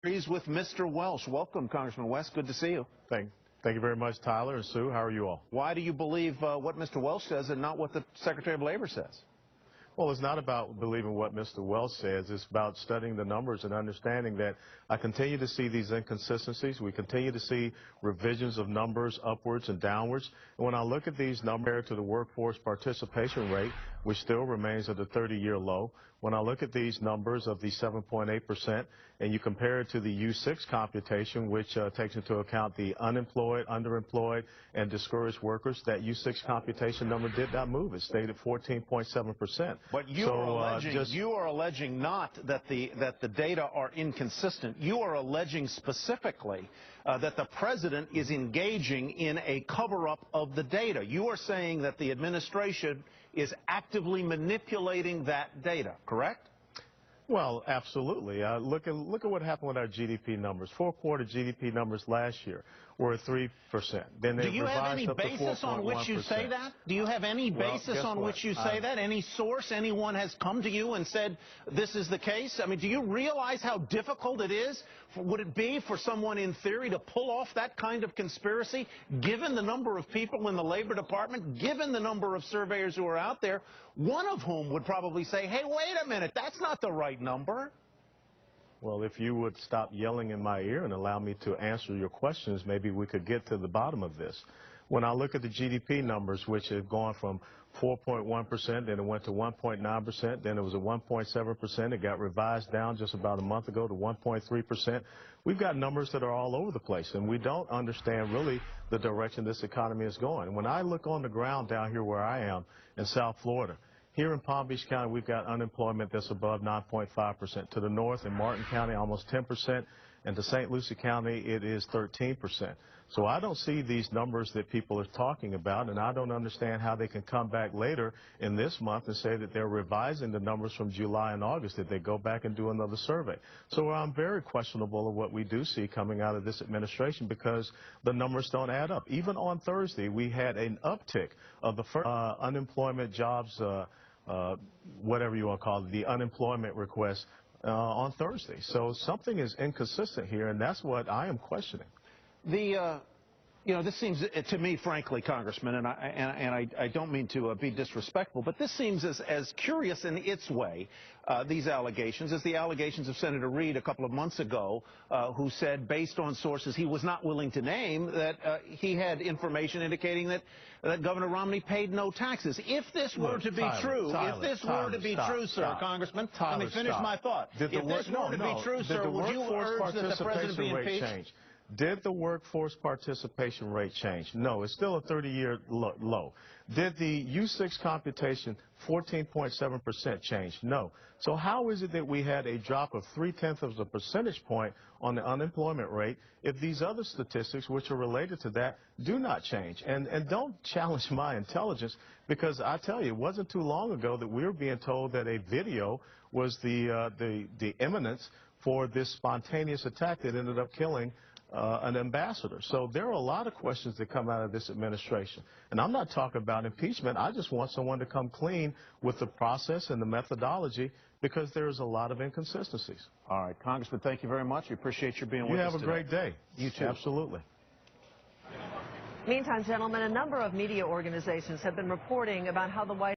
With Mr. Welsh. Welcome, Congressman West. Good to see you. Thank you very much, Tyler and Sue. How are you all? Why do you believe what Mr. Welsh says and not what the Secretary of Labor says? Well, it's not about believing what Mr. Welsh says. It's about studying the numbers and understanding that I continue to see these inconsistencies. We continue to see revisions of numbers upwards and downwards. And when I look at these numbers to the workforce participation rate, which still remains at a 30-year low, when I look at these numbers of the 7.8% and you compare it to the U6 computation, which takes into account the unemployed, underemployed, and discouraged workers, that U6 computation number did not move. It stayed at 14.7%. But you are alleging not that the data are inconsistent. You are alleging specifically that the president is engaging in a cover-up of the data. You are saying that the administration is actively manipulating that data, correct? Well, absolutely. Look at what happened with our GDP numbers. Fourth-quarter GDP numbers last year were 3%. Then do you have any basis on which you say that? Do you have any basis on which you say that? Any source, anyone has come to you and said this is the case? I mean, do you realize how difficult it is? Would it be for someone in theory to pull off that kind of conspiracy, given the number of people in the Labor Department, given the number of surveyors who are out there, one of whom would probably say, hey, wait a minute, that's not the right number? Well, if you would stop yelling in my ear and allow me to answer your questions, maybe we could get to the bottom of this. When I look at the GDP numbers, which have gone from 4.1%, then it went to 1.9%, then it was at 1.7%. It got revised down just about a month ago to 1.3%. We've got numbers that are all over the place, and we don't understand really the direction this economy is going. When I look on the ground down here where I am in South Florida, here in Palm Beach County, we've got unemployment that's above 9.5%. To the north, in Martin County, almost 10%. And to St. Lucie County, it is 13%. So I don't see these numbers that people are talking about, and I don't understand how they can come back later in this month and say that they're revising the numbers from July and August, that they go back and do another survey. So I'm very questionable of what we do see coming out of this administration because the numbers don't add up. Even on Thursday, we had an uptick of the first unemployment jobs, whatever you want to call it, the unemployment request on Thursday. So something is inconsistent here, and that's what I am questioning. This seems to me, frankly, Congressman, and I don't mean to be disrespectful, but this seems as curious in its way, these allegations, as the allegations of Senator Reid a couple of months ago, who said, based on sources he was not willing to name, that he had information indicating that Governor Romney paid no taxes. If this were to be true, sir, Congressman, let me finish my thought. If this were to be true, sir, would you urge that the president be impeached? Did the workforce participation rate change? No, it's still a 30-year low. Did the U6 computation 14.7% change? No. So how is it that we had a drop of 0.3 of a percentage point on the unemployment rate if these other statistics, which are related to that, do not change? And don't challenge my intelligence, because I tell you, it wasn't too long ago that we were being told that a video was the imminence for this spontaneous attack that ended up killing an ambassador. So there are a lot of questions that come out of this administration. And I'm not talking about impeachment. I just want someone to come clean with the process and the methodology, because there's a lot of inconsistencies. All right, Congressman, thank you very much. We appreciate you being with us today. You have a great day. You too. Absolutely. Meantime, gentlemen, a number of media organizations have been reporting about how the White